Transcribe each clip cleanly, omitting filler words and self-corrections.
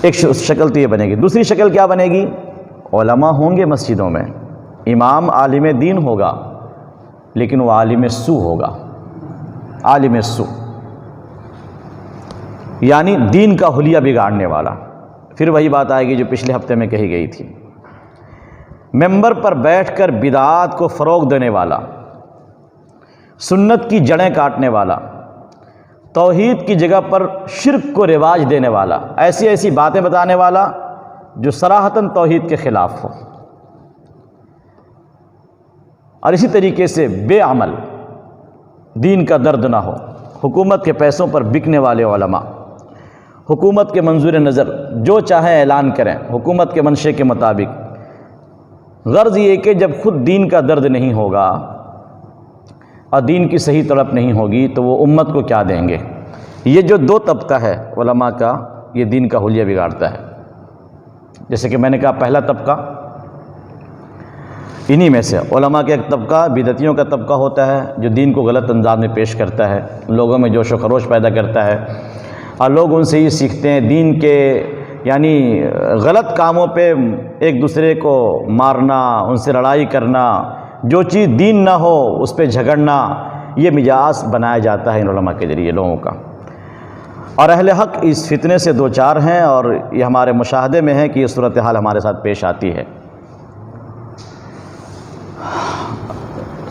ایک شکل تو یہ بنے گی۔ دوسری شکل کیا بنے گی؟ علماء ہوں گے مسجدوں میں، امام عالم دین ہوگا لیکن وہ عالم سو ہوگا، عالم سو یعنی دین کا حلیہ بگاڑنے والا۔ پھر وہی بات آئے گی جو پچھلے ہفتے میں کہی گئی تھی، ممبر پر بیٹھ کر بدعات کو فروغ دینے والا، سنت کی جڑیں کاٹنے والا، توحید کی جگہ پر شرک کو رواج دینے والا، ایسی ایسی باتیں بتانے والا جو صراحتاً توحید کے خلاف ہو، اور اسی طریقے سے بے عمل، دین کا درد نہ ہو، حکومت کے پیسوں پر بکنے والے علماء، حکومت کے منظور نظر جو چاہیں اعلان کریں حکومت کے منشے کے مطابق، غرض یہ کہ جب خود دین کا درد نہیں ہوگا اور دین کی صحیح طلب نہیں ہوگی تو وہ امت کو کیا دیں گے؟ یہ جو دو طبقہ ہے علماء کا، یہ دین کا حلیہ بگاڑتا ہے۔ جیسے کہ میں نے کہا پہلا طبقہ انہی میں سے علماء کا ایک طبقہ بدعتیوں کا طبقہ ہوتا ہے جو دین کو غلط انداز میں پیش کرتا ہے، لوگوں میں جوش و خروش پیدا کرتا ہے، اور لوگ ان سے یہ سیکھتے ہیں دین کے یعنی غلط کاموں پہ ایک دوسرے کو مارنا، ان سے لڑائی کرنا، جو چیز دین نہ ہو اس پہ جھگڑنا، یہ مجاز بنایا جاتا ہے ان علماء کے ذریعے لوگوں کا۔ اور اہل حق اس فتنے سے دو چار ہیں، اور یہ ہمارے مشاہدے میں ہے کہ یہ صورتحال ہمارے ساتھ پیش آتی ہے۔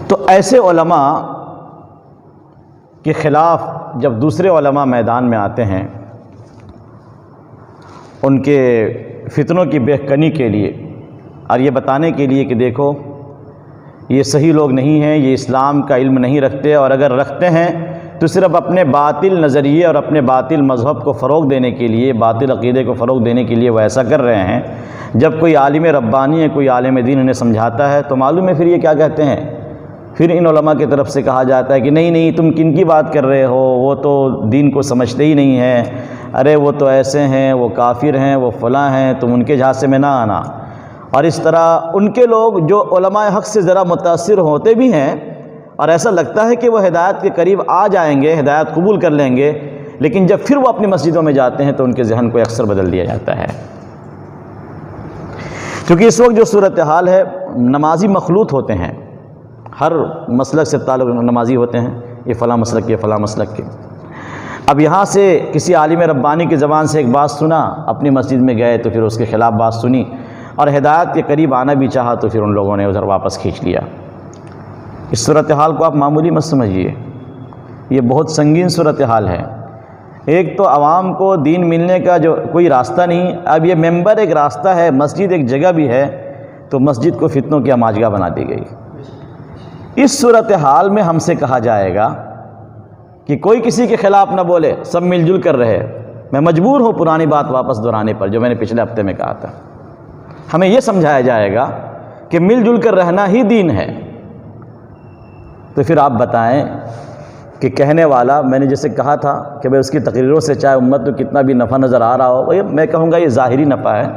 تو ایسے علماء کے خلاف جب دوسرے علماء میدان میں آتے ہیں ان کے فتنوں کی بہکنی کے لیے اور یہ بتانے کے لیے کہ دیکھو یہ صحیح لوگ نہیں ہیں، یہ اسلام کا علم نہیں رکھتے، اور اگر رکھتے ہیں تو صرف اپنے باطل نظریے اور اپنے باطل مذہب کو فروغ دینے کے لیے، باطل عقیدے کو فروغ دینے کے لیے وہ ایسا کر رہے ہیں۔ جب کوئی عالم ربانی ہے، کوئی عالم دین انہیں سمجھاتا ہے تو معلوم ہے پھر یہ کیا کہتے ہیں، پھر ان علماء کی طرف سے کہا جاتا ہے کہ نہیں نہیں تم کن کی بات کر رہے ہو، وہ تو دین کو سمجھتے ہی نہیں ہیں، ارے وہ تو ایسے ہیں، وہ کافر ہیں، وہ فلاں ہیں، تم ان کے جھانسے میں نہ آنا۔ اور اس طرح ان کے لوگ جو علماء حق سے ذرا متاثر ہوتے بھی ہیں اور ایسا لگتا ہے کہ وہ ہدایت کے قریب آ جائیں گے، ہدایت قبول کر لیں گے، لیکن جب پھر وہ اپنی مسجدوں میں جاتے ہیں تو ان کے ذہن کو اکثر بدل دیا جاتا ہے۔ کیونکہ اس وقت جو صورتحال ہے، نمازی مخلوط ہوتے ہیں، ہر مسلک سے تعلق نمازی ہوتے ہیں، یہ فلاں مسلک کے فلاں مسلک کے۔ اب یہاں سے کسی عالم ربانی کی زبان سے ایک بات سنا، اپنی مسجد میں گئے تو پھر اس کے خلاف بات سنی، اور ہدایت کے قریب آنا بھی چاہا تو پھر ان لوگوں نے ادھر واپس کھینچ لیا۔ اس صورتحال کو آپ معمولی مت سمجھیے، یہ بہت سنگین صورتحال ہے۔ ایک تو عوام کو دین ملنے کا جو کوئی راستہ نہیں، اب یہ ممبر ایک راستہ ہے، مسجد ایک جگہ بھی ہے، تو مسجد کو فتنوں کی ہماجگاہ بنا دی گئی۔ اس صورتحال میں ہم سے کہا جائے گا کہ کوئی کسی کے خلاف نہ بولے، سب مل جل کر رہے۔ میں مجبور ہوں پرانی بات واپس دہرانے پر جو میں نے پچھلے ہفتے میں کہا تھا۔ ہمیں یہ سمجھایا جائے گا کہ مل جل کر رہنا ہی دین ہے، تو پھر آپ بتائیں کہ کہنے والا، میں نے جیسے کہا تھا کہ بھائی اس کی تقریروں سے چاہے امت کو کتنا بھی نفع نظر آ رہا ہو، میں کہوں گا یہ ظاہری نفع ہے،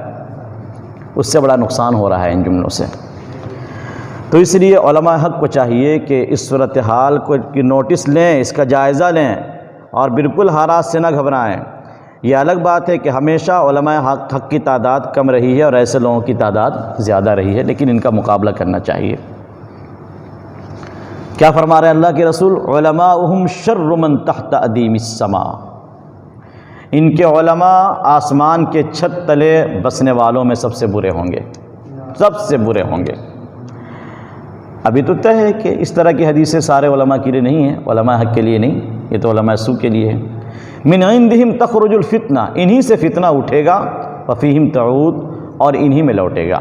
اس سے بڑا نقصان ہو رہا ہے ان جملوں سے۔ تو اس لیے علماء حق کو چاہیے کہ اس صورتحال کو کی نوٹس لیں، اس کا جائزہ لیں، اور بالکل حالات سے نہ گھبرائیں۔ یہ الگ بات ہے کہ ہمیشہ علماء حق کی تعداد کم رہی ہے اور ایسے لوگوں کی تعداد زیادہ رہی ہے، لیکن ان کا مقابلہ کرنا چاہیے۔ کیا فرما رہے ہیں اللہ کے رسول؟ علماؤہم شر من تحت ادیم السماء، ان کے علماء آسمان کے چھت تلے بسنے والوں میں سب سے برے ہوں گے، سب سے برے ہوں گے۔ ابھی تو طے ہے کہ اس طرح کی حدیثیں سارے علماء کے لیے نہیں ہیں، علماء حق کے لیے نہیں، یہ تو علماء سو کے لیے ہے۔ من عندہم تخرج الفتنہ، انہی سے فتنہ اٹھے گا، وفیہم تعود، اور انہی میں لوٹے گا۔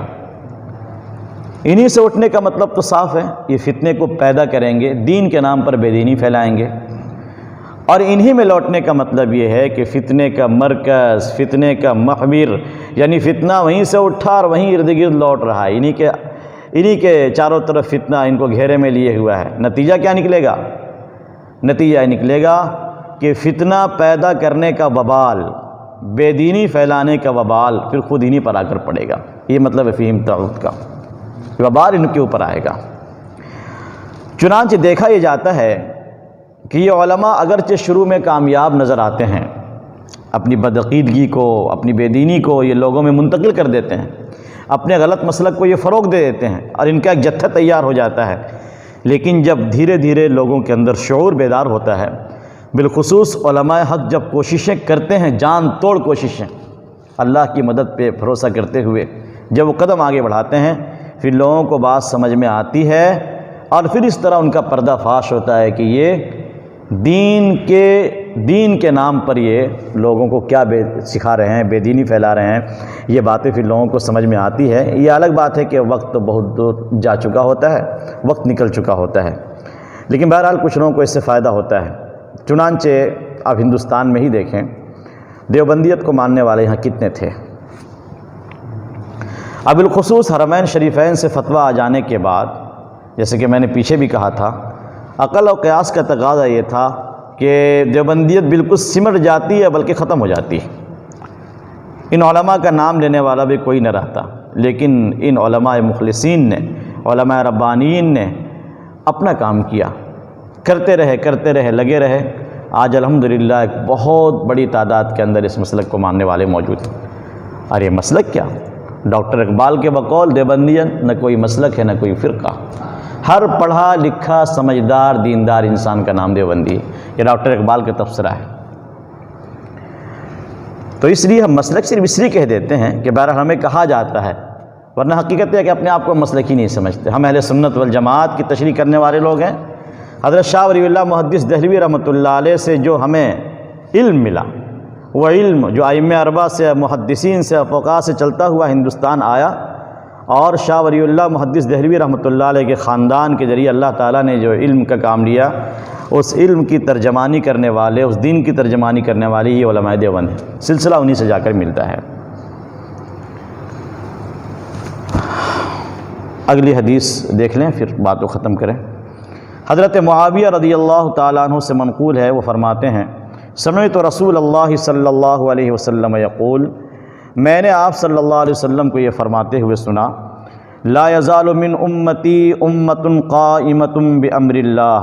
انہی سے اٹھنے کا مطلب تو صاف ہے، یہ فتنے کو پیدا کریں گے، دین کے نام پر بے دینی پھیلائیں گے، اور انہی میں لوٹنے کا مطلب یہ ہے کہ فتنے کا مرکز، فتنے کا محور، یعنی فتنہ وہیں سے اٹھا اور وہیں ارد گرد لوٹ رہا ہے، انہی کے چاروں طرف فتنہ ان کو گھیرے میں لیے ہوا ہے۔ نتیجہ کیا نکلے گا؟ نتیجہ نکلے گا کہ فتنہ پیدا کرنے کا وبال، بے دینی پھیلانے کا وبال پھر خود انہی پر آ کر پڑے گا۔ یہ مطلب ہے فیہم تعود کا، وبال ان کے اوپر آئے گا۔ چنانچہ دیکھا یہ جاتا ہے کہ یہ علماء اگرچہ شروع میں کامیاب نظر آتے ہیں، اپنی بدعقیدگی کو، اپنی بے دینی کو یہ لوگوں میں منتقل کر دیتے ہیں، اپنے غلط مسلک کو یہ فروغ دے دیتے ہیں اور ان کا ایک جتھا تیار ہو جاتا ہے۔ لیکن جب دھیرے دھیرے لوگوں کے اندر شعور بیدار ہوتا ہے، بالخصوص علماء حق جب کوششیں کرتے ہیں، جان توڑ کوششیں، اللہ کی مدد پہ بھروسہ کرتے ہوئے جب وہ قدم آگے بڑھاتے ہیں، پھر لوگوں کو بات سمجھ میں آتی ہے اور پھر اس طرح ان کا پردہ فاش ہوتا ہے کہ یہ دین کے نام پر یہ لوگوں کو کیا سکھا رہے ہیں، بے دینی پھیلا رہے ہیں۔ یہ باتیں پھر لوگوں کو سمجھ میں آتی ہے۔ یہ الگ بات ہے کہ وقت تو بہت دور جا چکا ہوتا ہے، وقت نکل چکا ہوتا ہے، لیکن بہرحال کچھ لوگوں کو اس سے فائدہ ہوتا ہے۔ چنانچہ آپ ہندوستان میں ہی دیکھیں، دیوبندیت کو ماننے والے یہاں کتنے تھے۔ اب بالخصوص حرمین شریفین سے فتویٰ آ جانے کے بعد، جیسے کہ میں نے پیچھے بھی کہا تھا، عقل و قیاس کا تقاضا یہ تھا کہ دیوبندیت بالکل سمٹ جاتی ہے بلکہ ختم ہو جاتی ہے، ان علماء کا نام لینے والا بھی کوئی نہ رہتا۔ لیکن ان علماء مخلصین نے، علماء ربانیین نے اپنا کام کیا، کرتے رہے، لگے رہے۔ آج الحمدللہ ایک بہت بڑی تعداد کے اندر اس مسلک کو ماننے والے موجود ہیں۔ اور یہ مسلک کیا؟ ڈاکٹر اقبال کے بقول دیوبندیت نہ کوئی مسلک ہے نہ کوئی فرقہ، ہر پڑھا لکھا سمجھدار دیندار انسان کا نام دیوبندی ہے۔ یہ ڈاکٹر اقبال کا تبصرہ ہے۔ تو اس لیے ہم مسلک صرف اس لیے کہہ دیتے ہیں کہ بہرحال ہمیں کہا جاتا ہے، ورنہ حقیقت ہے کہ اپنے آپ کو مسلک ہی نہیں سمجھتے۔ ہم اہل سنت والجماعت کی تشریح کرنے والے لوگ ہیں۔ حضرت شاہ ولی اللہ محدث دہلوی رحمۃ اللہ علیہ سے جو ہمیں علم ملا، وہ علم جو ائمہ اربعہ سے، محدثین سے، فقہاء سے چلتا ہوا ہندوستان آیا، اور شاہ ولی اللہ محدث دہلوی رحمۃ اللہ علیہ کے خاندان کے ذریعے اللہ تعالیٰ نے جو علم کا کام لیا، اس علم کی ترجمانی کرنے والے، اس دین کی ترجمانی کرنے والے یہ علماء دیوبند ہیں۔ سلسلہ انہی سے جا کر ملتا ہے۔ اگلی حدیث دیکھ لیں پھر بات کو ختم کریں۔ حضرت معاویہ رضی اللہ تعالیٰ عنہ سے منقول ہے، وہ فرماتے ہیں، سمعت رسول اللہ صلی اللہ علیہ وسلم یقول، میں نے آپ صلی اللہ علیہ وسلم کو یہ فرماتے ہوئے سنا، لا یزال من امتی امت قائمۃ بامر اللہ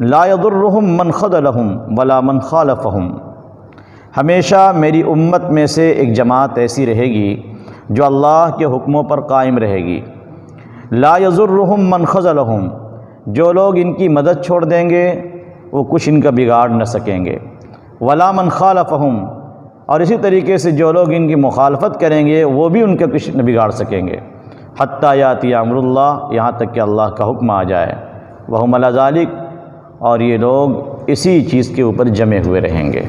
لا یضرهم من خذلهم ولا من خالفهم۔ ہمیشہ میری امت میں سے ایک جماعت ایسی رہے گی جو اللہ کے حکموں پر قائم رہے گی، لا یضرهم من خذلهم، جو لوگ ان کی مدد چھوڑ دیں گے وہ کچھ ان کا بگاڑ نہ سکیں گے، ولا من خالفهم، اور اسی طریقے سے جو لوگ ان کی مخالفت کریں گے وہ بھی ان کا کچھ نہ بگاڑ سکیں گے، حتی یاتی امر اللہ، یہاں تک کہ اللہ کا حکم آ جائے، وہم علی ذالک، اور یہ لوگ اسی چیز کے اوپر جمے ہوئے رہیں گے۔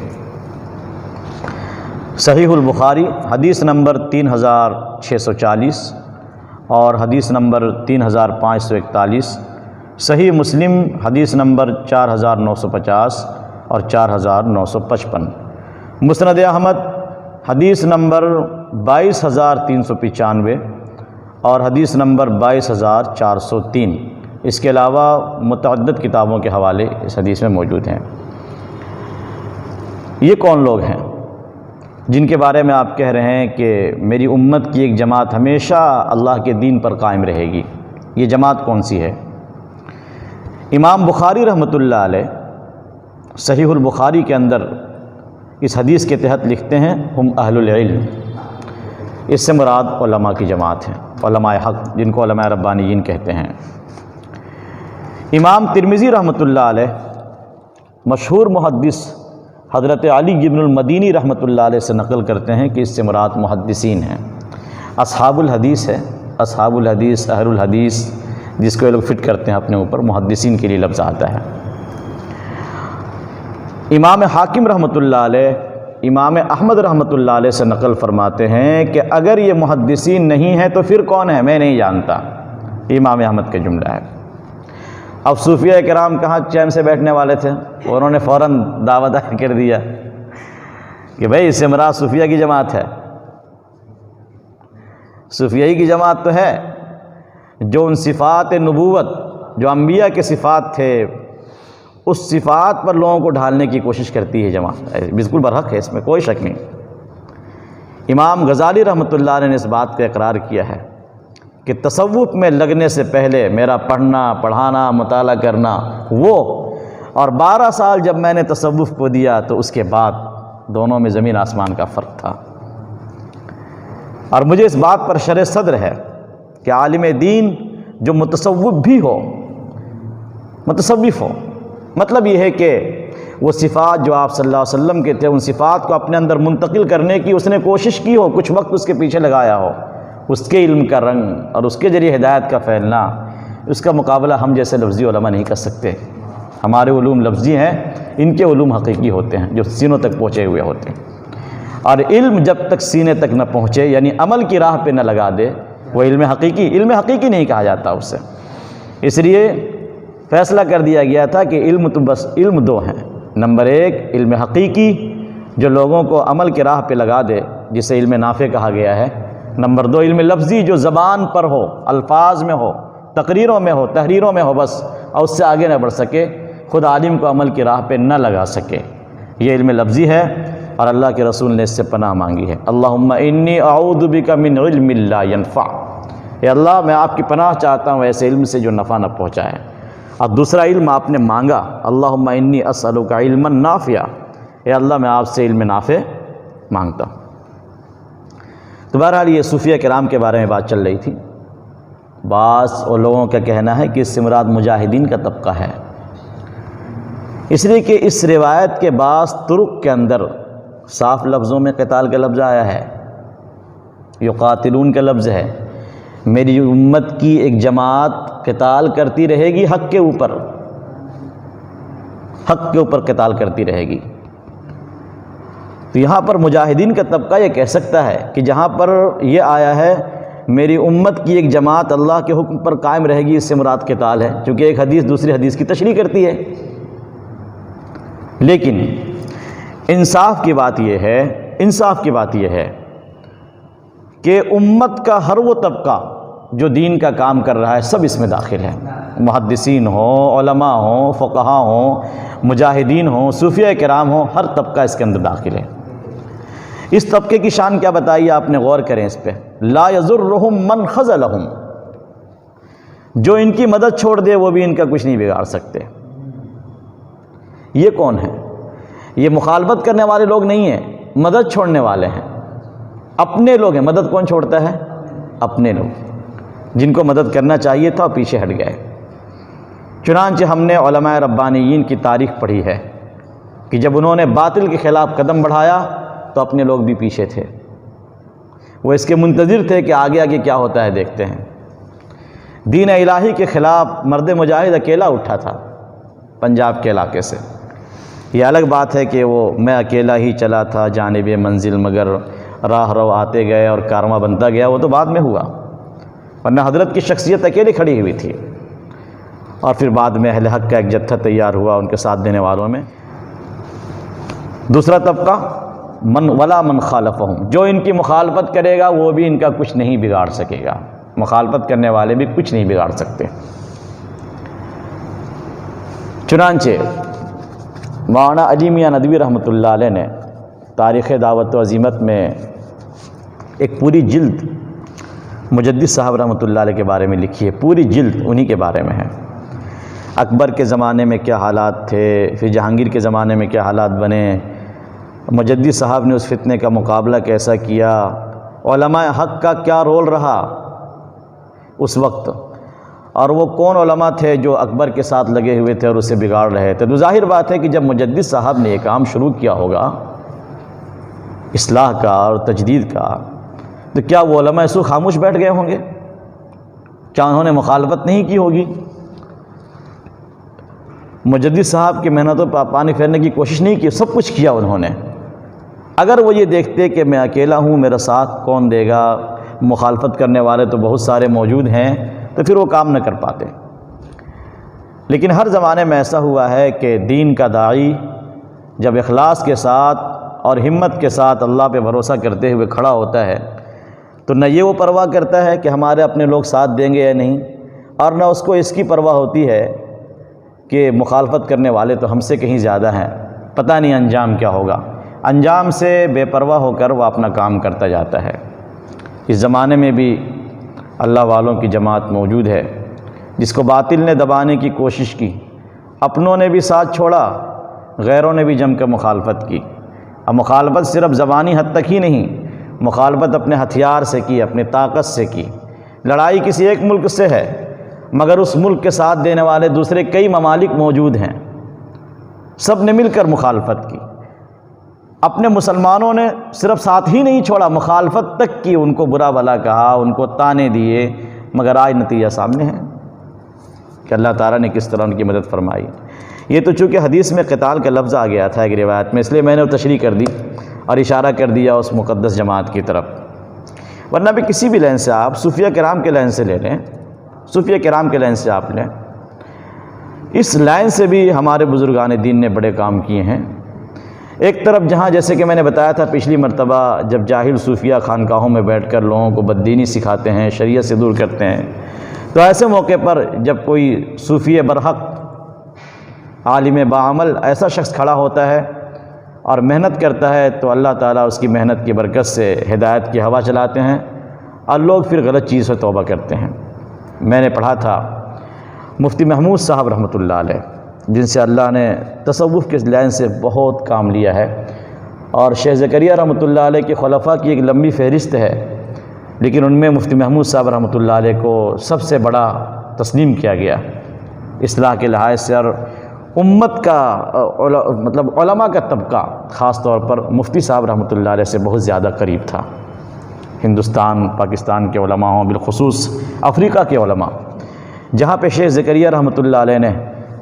صحیح البخاری حدیث نمبر 3640 اور حدیث نمبر 3541، صحیح مسلم حدیث نمبر 4950 اور 4955، مسند احمد حدیث نمبر 22395 اور حدیث نمبر 22403، اس کے علاوہ متعدد کتابوں کے حوالے اس حدیث میں موجود ہیں۔ یہ کون لوگ ہیں جن کے بارے میں آپ کہہ رہے ہیں کہ میری امت کی ایک جماعت ہمیشہ اللہ کے دین پر قائم رہے گی؟ یہ جماعت کون سی ہے؟ امام بخاری رحمۃ اللہ علیہ صحیح البخاری کے اندر اس حدیث کے تحت لکھتے ہیں، ہم اہل العلم، اس سے مراد علماء کی جماعت ہے، علماء حق جن کو علماء ربانیین کہتے ہیں۔ امام ترمذی رحمۃ اللہ علیہ مشہور محدث حضرت علی بن المدینی رحمۃ اللہ علیہ سے نقل کرتے ہیں کہ اس سے مراد محدثین ہیں، اصحاب الحدیث ہے، اصحاب الحدیث، اہل الحدیث، جس کو یہ لوگ فٹ کرتے ہیں اپنے اوپر، محدثین کے لیے لفظ آتا ہے۔ امام حاکم رحمۃ اللہ علیہ امام احمد رحمۃ اللہ علیہ سے نقل فرماتے ہیں کہ اگر یہ محدثین نہیں ہیں تو پھر کون ہے؟ میں نہیں جانتا، امام احمد کا جملہ ہے۔ اب صوفیہ کرام کہاں چین سے بیٹھنے والے تھے، انہوں نے فوراً دعوت کر دیا کہ بھئی اس سے مراد صوفیہ کی جماعت ہے، صوفیہ ہی کی جماعت تو ہے جو ان صفات نبوت جو انبیاء کے صفات تھے اس صفات پر لوگوں کو ڈھالنے کی کوشش کرتی ہے جماعت، بالکل برحق ہے، اس میں کوئی شک نہیں۔ امام غزالی رحمۃ اللہ علیہ نے اس بات کا اقرار کیا ہے کہ تصوف میں لگنے سے پہلے میرا پڑھنا، پڑھانا، مطالعہ کرنا وہ اور 12 سال جب میں نے تصوف کو دیا تو اس کے بعد دونوں میں زمین آسمان کا فرق تھا۔ اور مجھے اس بات پر شرح صدر ہے کہ عالم دین جو متصوف بھی ہو، متصوف ہو، مطلب یہ ہے کہ وہ صفات جو آپ صلی اللہ علیہ وسلم کے تھے ان صفات کو اپنے اندر منتقل کرنے کی اس نے کوشش کی ہو، کچھ وقت اس کے پیچھے لگایا ہو، اس کے علم کا رنگ اور اس کے ذریعے ہدایت کا پھیلنا، اس کا مقابلہ ہم جیسے لفظی علماء نہیں کر سکتے۔ ہمارے علوم لفظی ہیں، ان کے علوم حقیقی ہوتے ہیں جو سینوں تک پہنچے ہوئے ہوتے ہیں، اور علم جب تک سینے تک نہ پہنچے یعنی عمل کی راہ پہ نہ لگا دے وہ علم حقیقی نہیں کہا جاتا اسے۔ اس لیے فیصلہ کر دیا گیا تھا کہ علم تو بس علم دو ہیں، نمبر 1 علم حقیقی جو لوگوں کو عمل کی راہ پہ لگا دے جسے علم نافع کہا گیا ہے، نمبر 2 علم لفظی جو زبان پر ہو، الفاظ میں ہو، تقریروں میں ہو، تحریروں میں ہو بس، اور اس سے آگے نہ بڑھ سکے، خود عالم کو عمل کی راہ پہ نہ لگا سکے، یہ علم لفظی ہے۔ اور اللہ کے رسول نے اس سے پناہ مانگی ہے، اللہم انی اعوذ بک من علم لا ینفع، اے اللہ میں آپ کی پناہ چاہتا ہوں ایسے علم سے جو نفع نہ پہنچائے۔ اور دوسرا علم آپ نے مانگا، اللہم انی اسألک علما نافعا، اے اللہ میں آپ سے علم نافع مانگتا ہوں۔ تو بہرحال یہ صوفیہ کرام کے بارے میں بات چل رہی تھی۔ بعض اور لوگوں کا کہنا ہے کہ اس سے مراد مجاہدین کا طبقہ ہے، اس لیے کہ اس روایت کے بعض طرق کے اندر صاف لفظوں میں قتال کا لفظ آیا ہے، یقاتلون کا لفظ ہے، میری امت کی ایک جماعت قتال کرتی رہے گی حق کے اوپر، حق کے اوپر قتال کرتی رہے گی۔ تو یہاں پر مجاہدین کا طبقہ یہ کہہ سکتا ہے کہ جہاں پر یہ آیا ہے میری امت کی ایک جماعت اللہ کے حکم پر قائم رہے گی، اس سے مراد قتال ہے، چونکہ ایک حدیث دوسری حدیث کی تشریح کرتی ہے۔ لیکن انصاف کی بات یہ ہے کہ امت کا ہر وہ طبقہ جو دین کا کام کر رہا ہے سب اس میں داخل ہے، محدثین ہوں، علماء ہوں، فقہاء ہوں، مجاہدین ہوں، صوفیہ کرام ہوں، ہر طبقہ اس کے اندر داخل ہے۔ اس طبقے کی شان کیا بتائی آپ نے، غور کریں اس پہ، لا یضرہم من خذلہم، جو ان کی مدد چھوڑ دے وہ بھی ان کا کچھ نہیں بگاڑ سکتے۔ یہ کون ہے؟ یہ مخالفت کرنے والے لوگ نہیں ہیں، مدد چھوڑنے والے ہیں، اپنے لوگ ہیں۔ مدد کون چھوڑتا ہے؟ اپنے لوگ، جن کو مدد کرنا چاہیے تھا پیچھے ہٹ گئے۔ چنانچہ ہم نے علماء ربانیین کی تاریخ پڑھی ہے کہ جب انہوں نے باطل کے خلاف قدم بڑھایا تو اپنے لوگ بھی پیچھے تھے، وہ اس کے منتظر تھے کہ آگے آگے کیا ہوتا ہے دیکھتے ہیں۔ دین الہی کے خلاف مرد مجاہد اکیلا اٹھا تھا پنجاب کے علاقے سے، یہ الگ بات ہے کہ وہ میں اکیلا ہی چلا تھا جانب منزل، مگر راہ رو آتے گئے اور کارواں بنتا گیا، وہ تو بعد میں ہوا، ورنہ حضرت کی شخصیت اکیلے کھڑی ہوئی تھی، اور پھر بعد میں اہل حق کا ایک جتھا تیار ہوا ان کے ساتھ دینے والوں میں۔ دوسرا طبقہ من خالفہم، جو ان کی مخالفت کرے گا وہ بھی ان کا کچھ نہیں بگاڑ سکے گا، مخالفت کرنے والے بھی کچھ نہیں بگاڑ سکتے۔ چنانچہ مولانا علی میاں ندوی رحمۃ اللہ علیہ نے تاریخ دعوت و عزیمت میں ایک پوری جلد مجدد صاحب رحمۃ اللہ علیہ کے بارے میں لکھی ہے، پوری جلد انہی کے بارے میں ہے۔ اکبر کے زمانے میں کیا حالات تھے، پھر جہانگیر کے زمانے میں کیا حالات بنے، مجدد صاحب نے اس فتنے کا مقابلہ کیسا کیا، علماء حق کا کیا رول رہا اس وقت، اور وہ کون علماء تھے جو اکبر کے ساتھ لگے ہوئے تھے اور اسے بگاڑ رہے تھے۔ تو ظاہر بات ہے کہ جب مجدد صاحب نے یہ کام شروع کیا ہوگا اصلاح کا اور تجدید کا، تو کیا وہ علماء ایسو خاموش بیٹھ گئے ہوں گے؟ کیا انہوں نے مخالفت نہیں کی ہوگی؟ مجدد صاحب کی محنتوں پر پانی پھیرنے کی کوشش نہیں کی، سب کچھ کیا انہوں نے۔ اگر وہ یہ دیکھتے کہ میں اکیلا ہوں، میرا ساتھ کون دے گا، مخالفت کرنے والے تو بہت سارے موجود ہیں، تو پھر وہ کام نہ کر پاتے۔ لیکن ہر زمانے میں ایسا ہوا ہے کہ دین کا داعی جب اخلاص کے ساتھ اور ہمت کے ساتھ اللہ پہ بھروسہ کرتے ہوئے کھڑا ہوتا ہے تو نہ یہ وہ پرواہ کرتا ہے کہ ہمارے اپنے لوگ ساتھ دیں گے یا نہیں، اور نہ اس کو اس کی پرواہ ہوتی ہے کہ مخالفت کرنے والے تو ہم سے کہیں زیادہ ہیں، پتہ نہیں انجام کیا ہوگا۔ انجام سے بے پرواہ ہو کر وہ اپنا کام کرتا جاتا ہے۔ اس زمانے میں بھی اللہ والوں کی جماعت موجود ہے جس کو باطل نے دبانے کی کوشش کی اپنوں نے بھی ساتھ چھوڑا، غیروں نے بھی جم کر مخالفت کی۔ اب مخالفت صرف زبانی حد تک ہی نہیں، مخالفت اپنے ہتھیار سے کی، اپنی طاقت سے کی۔ لڑائی کسی ایک ملک سے ہے، مگر اس ملک کے ساتھ دینے والے دوسرے کئی ممالک موجود ہیں، سب نے مل کر مخالفت کی۔ اپنے مسلمانوں نے صرف ساتھ ہی نہیں چھوڑا، مخالفت تک کی، ان کو برا بھلا کہا، ان کو طعنے دیے، مگر آج نتیجہ سامنے ہے کہ اللہ تعالیٰ نے کس طرح ان کی مدد فرمائی۔ یہ تو چونکہ حدیث میں قتال کا لفظ آ گیا تھا ایک روایت میں، اس لیے میں نے وہ تشریح کر دی اور اشارہ کر دیا اس مقدس جماعت کی طرف۔ ورنہ بھی کسی بھی لائن سے آپ صوفیہ کرام کے لائن سے لے لیں، صوفیہ کرام کے لائن سے آپ لیں، اس لائن سے بھی ہمارے بزرگان دین نے بڑے کام کیے ہیں۔ ایک طرف جہاں جیسے کہ میں نے بتایا تھا پچھلی مرتبہ، جب جاہل صوفیہ خانقاہوں میں بیٹھ کر لوگوں کو بددینی سکھاتے ہیں، شریعت سے دور کرتے ہیں، تو ایسے موقع پر جب کوئی صوفی برحق عالم باعمل ایسا شخص کھڑا ہوتا ہے اور محنت کرتا ہے، تو اللہ تعالیٰ اس کی محنت کی برکت سے ہدایت کی ہوا چلاتے ہیں اور لوگ پھر غلط چیز سے توبہ کرتے ہیں۔ میں نے پڑھا تھا مفتی محمود صاحب رحمۃ اللہ علیہ، جن سے اللہ نے تصوف کے لائن سے بہت کام لیا ہے، اور شیخ زکریا رحمۃ اللہ علیہ کے خلفاء کی ایک لمبی فہرست ہے، لیکن ان میں مفتی محمود صاحب رحمۃ اللہ علیہ کو سب سے بڑا تسلیم کیا گیا اصلاح کے لحاظ سے، اور امت کا مطلب علماء کا طبقہ خاص طور پر مفتی صاحب رحمۃ اللہ علیہ سے بہت زیادہ قریب تھا۔ ہندوستان، پاکستان کے علماء ہوں، بالخصوص افریقہ کے علماء، جہاں پہ شیخ زکریا رحمۃ اللہ علیہ نے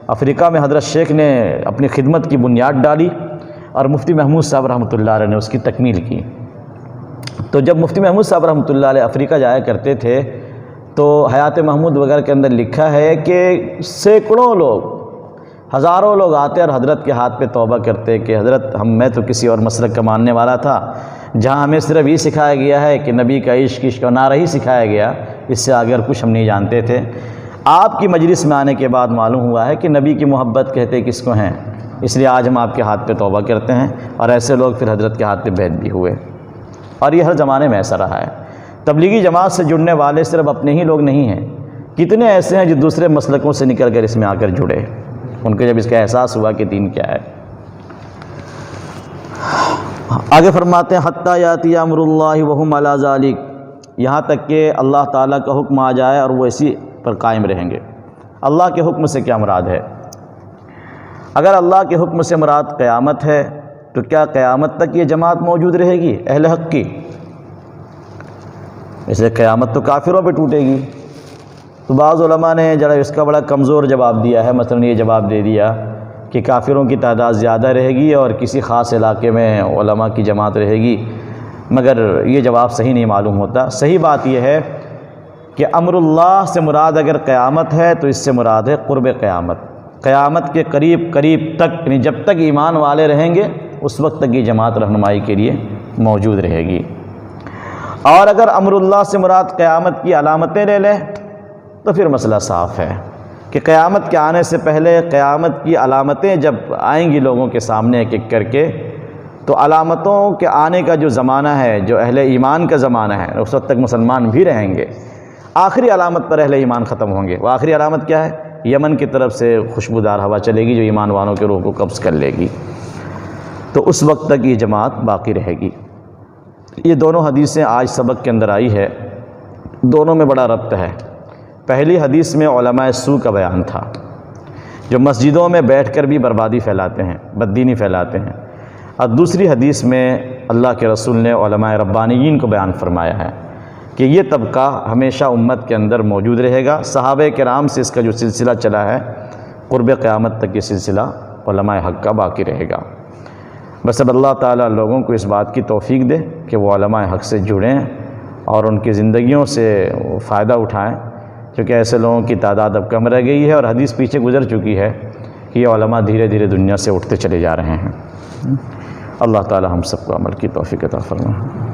افریقہ میں حضرت شیخ نے اپنی خدمت کی بنیاد ڈالی اور مفتی محمود صاحب رحمۃ اللہ علیہ نے اس کی تکمیل کی۔ تو جب مفتی محمود صاحب رحمۃ اللہ علیہ افریقہ جایا کرتے تھے تو حیات محمود وغیرہ کے اندر لکھا ہے کہ سینکڑوں لوگ، ہزاروں لوگ آتے اور حضرت کے ہاتھ پہ توبہ کرتے کہ حضرت میں تو کسی اور مسلک کا ماننے والا تھا، جہاں ہمیں صرف یہ سکھایا گیا ہے کہ نبی کا عشق و نعرہ ہی سکھایا گیا، اس سے آگے کچھ ہم نہیں جانتے تھے۔ آپ کی مجلس میں آنے کے بعد معلوم ہوا ہے کہ نبی کی محبت کہتے کس کو ہیں، اس لیے آج ہم آپ کے ہاتھ پہ توبہ کرتے ہیں، اور ایسے لوگ پھر حضرت کے ہاتھ پہ بیعت بھی ہوئے، اور یہ ہر زمانے میں ایسا رہا ہے۔ تبلیغی جماعت سے جڑنے والے صرف اپنے ہی لوگ نہیں ہیں، کتنے ایسے ہیں جو دوسرے مسلکوں سے نکل کر اس میں آ کر جڑے، ان کو جب اس کا احساس ہوا کہ دین کیا ہے۔ آگے فرماتے ہیں حتیٰ یاتی امر اللہ وہم علی ذالک، یہاں تک کہ اللہ تعالیٰ کا حکم آ جائے اور وہ اسی پر قائم رہیں گے۔ اللہ کے حکم سے کیا مراد ہے؟ اگر اللہ کے حکم سے مراد قیامت ہے تو کیا قیامت تک یہ جماعت موجود رہے گی اہل حق کی؟ اسے قیامت تو کافروں پہ ٹوٹے گی۔ تو بعض علماء نے اس کا بڑا کمزور جواب دیا ہے، مثلا یہ جواب دے دیا کہ کافروں کی تعداد زیادہ رہے گی اور کسی خاص علاقے میں علماء کی جماعت رہے گی، مگر یہ جواب صحیح نہیں معلوم ہوتا۔ صحیح بات یہ ہے کہ امر اللہ سے مراد اگر قیامت ہے تو اس سے مراد ہے قرب قیامت، قیامت کے قریب تک، یعنی جب تک ایمان والے رہیں گے اس وقت تک یہ جماعت رہنمائی کے لیے موجود رہے گی۔ اور اگر امر اللہ سے مراد قیامت کی علامتیں لے لیں تو پھر مسئلہ صاف ہے کہ قیامت کے آنے سے پہلے قیامت کی علامتیں جب آئیں گی لوگوں کے سامنے ایک ایک کر کے، تو علامتوں کے آنے کا جو زمانہ ہے، جو اہل ایمان کا زمانہ ہے، اس وقت تک مسلمان بھی رہیں گے۔ آخری علامت پر اہل ایمان ختم ہوں گے۔ وہ آخری علامت کیا ہے؟ یمن کی طرف سے خوشبودار ہوا چلے گی جو ایمان والوں کے روح کو قبض کر لے گی، تو اس وقت تک یہ جماعت باقی رہے گی۔ یہ دونوں حدیثیں آج سبق کے اندر آئی ہے، دونوں میں بڑا ربط ہے۔ پہلی حدیث میں علماء سوء کا بیان تھا جو مسجدوں میں بیٹھ کر بھی بربادی پھیلاتے ہیں، بددینی پھیلاتے ہیں، اور دوسری حدیث میں اللہ کے رسول نے علماء ربانیین کو بیان فرمایا ہے کہ یہ طبقہ ہمیشہ امت کے اندر موجود رہے گا۔ صحابہ کرام سے اس کا جو سلسلہ چلا ہے قرب قیامت تک یہ سلسلہ علماء حق کا باقی رہے گا۔ بس اب اللہ تعالیٰ لوگوں کو اس بات کی توفیق دے کہ وہ علماء حق سے جڑیں اور ان کی زندگیوں سے فائدہ اٹھائیں، کیونکہ ایسے لوگوں کی تعداد اب کم رہ گئی ہے، اور حدیث پیچھے گزر چکی ہے کہ یہ علماء دھیرے دھیرے دنیا سے اٹھتے چلے جا رہے ہیں۔ اللہ تعالیٰ ہم سب کو عمل کی توفیق عطا فرمائے۔